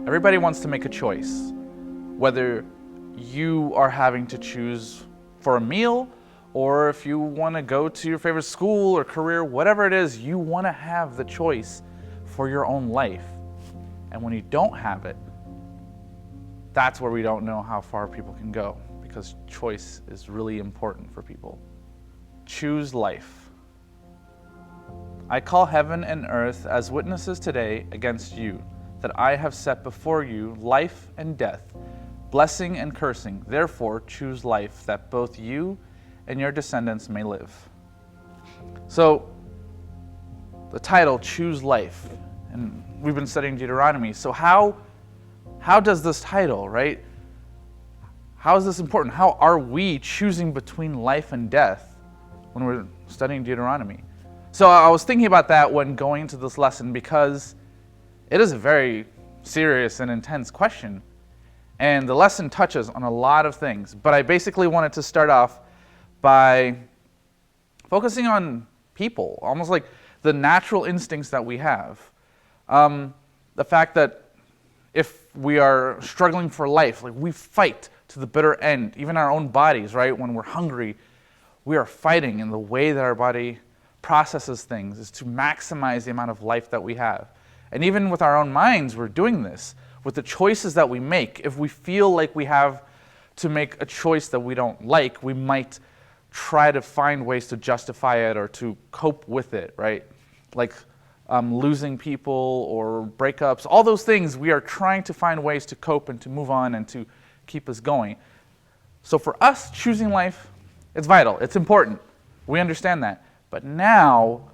Everybody wants to make a choice, whether you are having to choose for a meal, or if you want to go to your favorite school or career, whatever it is, you want to have the choice for your own life. And when you don't have it, that's where we don't know how far people can go, because choice is really important for people. Choose life. I call heaven and earth as witnesses today against you, that I have set before you life and death, blessing and cursing. Therefore, choose life, that both you and your descendants may live. So, the title, Choose Life, and we've been studying Deuteronomy. So how does this title, right? How is this important? How are we choosing between life and death when we're studying Deuteronomy? So I was thinking about that when going into this lesson, because it is a very serious and intense question. And the lesson touches on a lot of things. But I basically wanted to start off by focusing on people, almost like the natural instincts that we have. The fact that if we are struggling for life, like we fight to the bitter end, even our own bodies, right? When we're hungry, we are fighting, and the way that our body processes things is to maximize the amount of life that we have. And even with our own minds, we're doing this. With the choices that we make, if we feel like we have to make a choice that we don't like, we might try to find ways to justify it or to cope with it, right? Like losing people or breakups, all those things, we are trying to find ways to cope and to move on and to keep us going. So for us, choosing life, it's vital, it's important. We understand that. But now,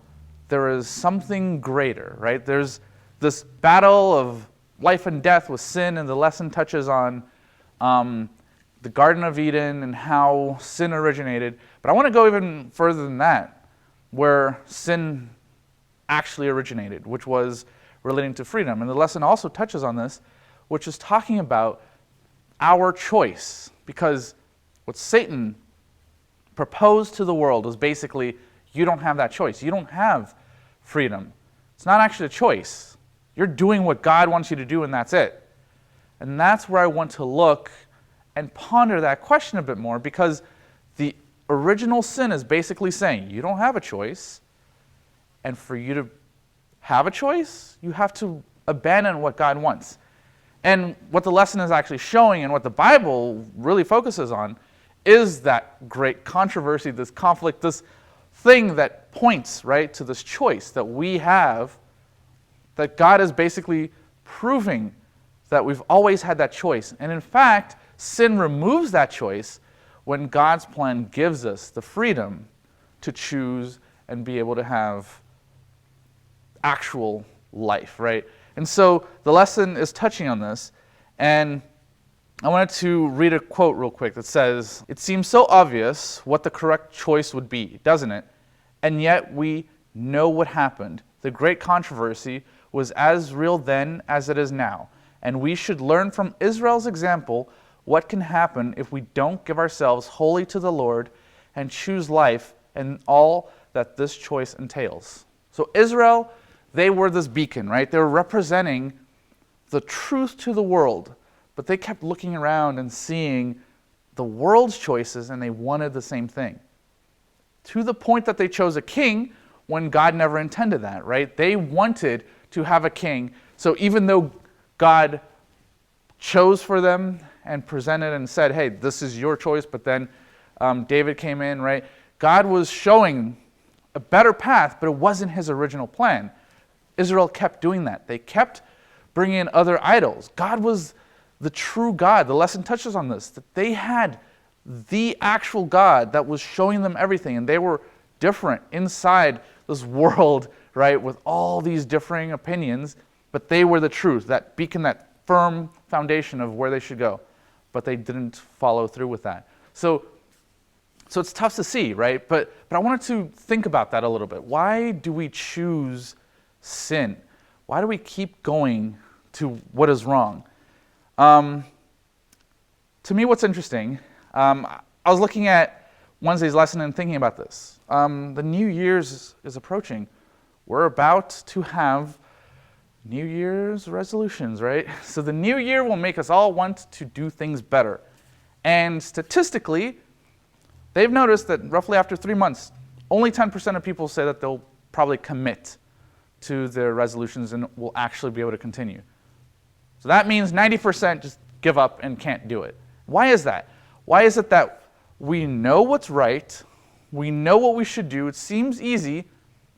there is something greater, right? There's this battle of life and death with sin, and the lesson touches on the Garden of Eden and how sin originated. But I want to go even further than that, where sin actually originated, which was relating to freedom. And the lesson also touches on this, which is talking about our choice. Because what Satan proposed to the world was basically, you don't have that choice. You don't have freedom. It's not actually a choice. You're doing what God wants you to do, and that's it. And that's where I want to look and ponder that question a bit more, because the original sin is basically saying, you don't have a choice, and for you to have a choice, you have to abandon what God wants. And what the lesson is actually showing, and what the Bible really focuses on, is that great controversy, this conflict, this thing that points, right, to this choice that we have, that God is basically proving that we've always had that choice. And in fact, sin removes that choice when God's plan gives us the freedom to choose and be able to have actual life, right? And so the lesson is touching on this, and I wanted to read a quote real quick that says, "It seems so obvious what the correct choice would be, doesn't it? And yet we know what happened. The great controversy was as real then as it is now, and we should learn from Israel's example what can happen if we don't give ourselves wholly to the Lord and choose life and all that this choice entails." So Israel, they were this beacon, right? They were representing the truth to the world, but they kept looking around and seeing the world's choices, and they wanted the same thing. To the point that they chose a king when God never intended that, right? They wanted to have a king. So even though God chose for them and presented and said, hey, this is your choice, but then David came in, right? God was showing a better path, but it wasn't his original plan. Israel kept doing that. They kept bringing in other idols. God was the true God. The lesson touches on this, that they had the actual God that was showing them everything, and they were different inside this world, right, with all these differing opinions, but they were the truth, that beacon, that firm foundation of where they should go. But they didn't follow through with that. So it's tough to see, right? But I wanted to think about that a little bit. Why do we choose sin? Why do we keep going to what is wrong? To me, what's interesting, I was looking at Wednesday's lesson and thinking about this. The New Year's is approaching. We're about to have New Year's resolutions, right? So the new year will make us all want to do things better. And statistically, they've noticed that roughly after 3 months, only 10% of people say that they'll probably commit to their resolutions and will actually be able to continue. So that means 90% just give up and can't do it. Why is that? Why is it that we know what's right, we know what we should do, it seems easy,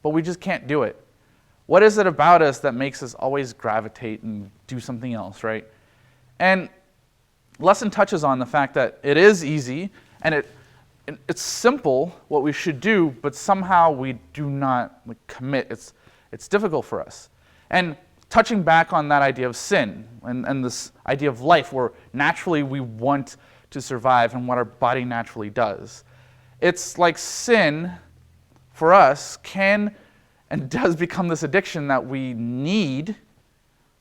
but we just can't do it? What is it about us that makes us always gravitate and do something else, right? And lesson touches on the fact that it is easy and it's simple what we should do, but somehow we do not commit. It's difficult for us. And touching back on that idea of sin and this idea of life where naturally we want to survive and what our body naturally does. It's like sin for us can and does become this addiction that we need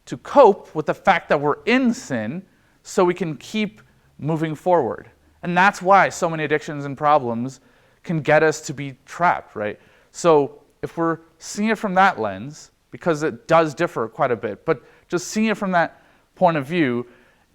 to cope with the fact that we're in sin so we can keep moving forward. And that's why so many addictions and problems can get us to be trapped, right? So if we're seeing it from that lens, because it does differ quite a bit, but just seeing it from that point of view,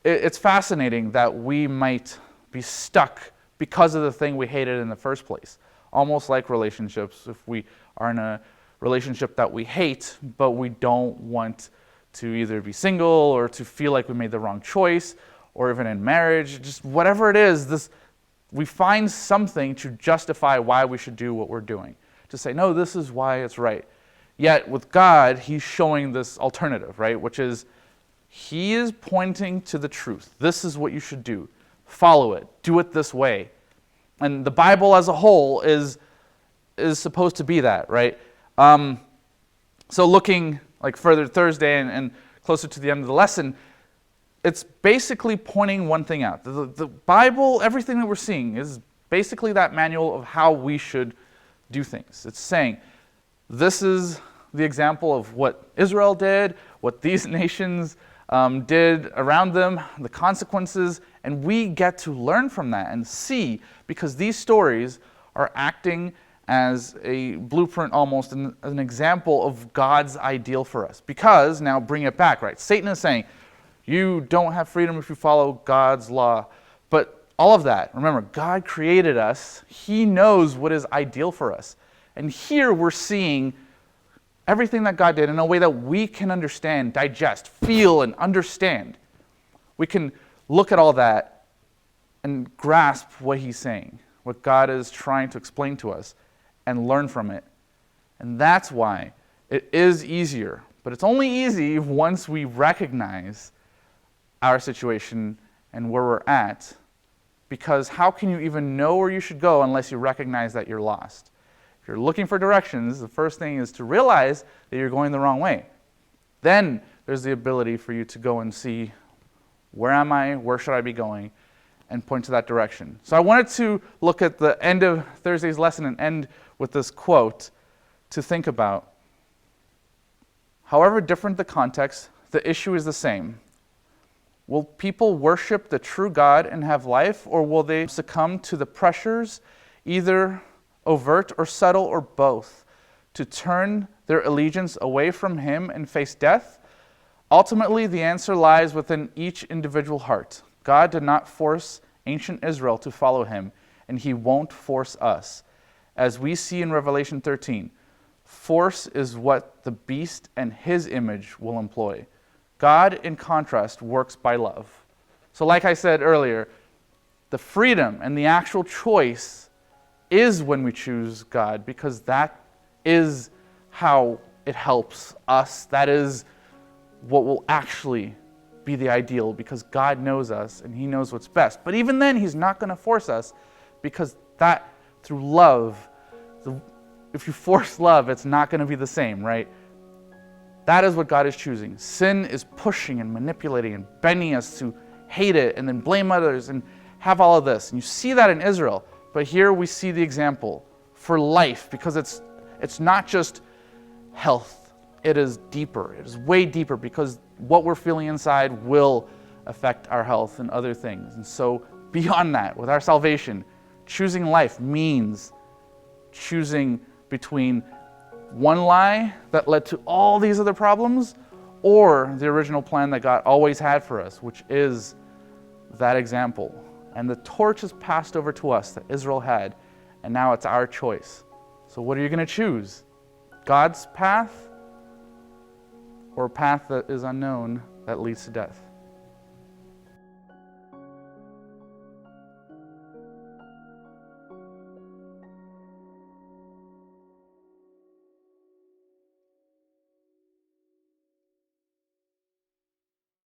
it's fascinating that we might be stuck because of the thing we hated in the first place. Almost like relationships, if we are in a relationship that we hate, but we don't want to either be single or to feel like we made the wrong choice, or even in marriage, just whatever it is, we find something to justify why we should do what we're doing. To say, no, this is why it's right. Yet with God, he's showing this alternative, right? Which is, he is pointing to the truth. This is what you should do. Follow it. Do it this way. And the Bible as a whole is supposed to be that, right? So looking like further Thursday and closer to the end of the lesson, it's basically pointing one thing out. The Bible, everything that we're seeing is basically that manual of how we should do things. It's saying, this is the example of what Israel did, what these nations did around them, the consequences, and we get to learn from that and see, because these stories are acting as a blueprint almost, an example of God's ideal for us. Because, now bring it back, right? Satan is saying, you don't have freedom if you follow God's law. But all of that, remember, God created us. He knows what is ideal for us. And here we're seeing everything that God did in a way that we can understand, digest, feel, and understand. We can look at all that and grasp what he's saying, what God is trying to explain to us, and learn from it. And that's why it is easier. But it's only easy once we recognize our situation and where we're at. Because how can you even know where you should go unless you recognize that you're lost? If you're looking for directions, the first thing is to realize that you're going the wrong way. Then there's the ability for you to go and see, where am I, where should I be going, and point to that direction. So I wanted to look at the end of Thursday's lesson and end with this quote to think about. However different the context, the issue is the same. Will people worship the true God and have life, or will they succumb to the pressures, either overt or subtle or both, to turn their allegiance away from him and face death? Ultimately, the answer lies within each individual heart. God did not force ancient Israel to follow him, and he won't force us. As we see in Revelation 13, force is what the beast and his image will employ. God, in contrast, works by love. So like I said earlier, the freedom and the actual choice is when we choose God, because that is how it helps us. That is what will actually be the ideal, because God knows us and he knows what's best. But even then, he's not going to force us, because that, through love, if you force love, it's not going to be the same, right? That is what God is choosing. Sin is pushing and manipulating and bending us to hate it and then blame others and have all of this. And you see that in Israel. But here we see the example for life, because it's not just health. It is deeper. It is way deeper, because what we're feeling inside will affect our health and other things. And so beyond that, with our salvation, choosing life means choosing between one lie that led to all these other problems, or the original plan that God always had for us, which is that example. And the torch is passed over to us that Israel had, and now it's our choice. So what are you going to choose? God's path or a path that is unknown that leads to death?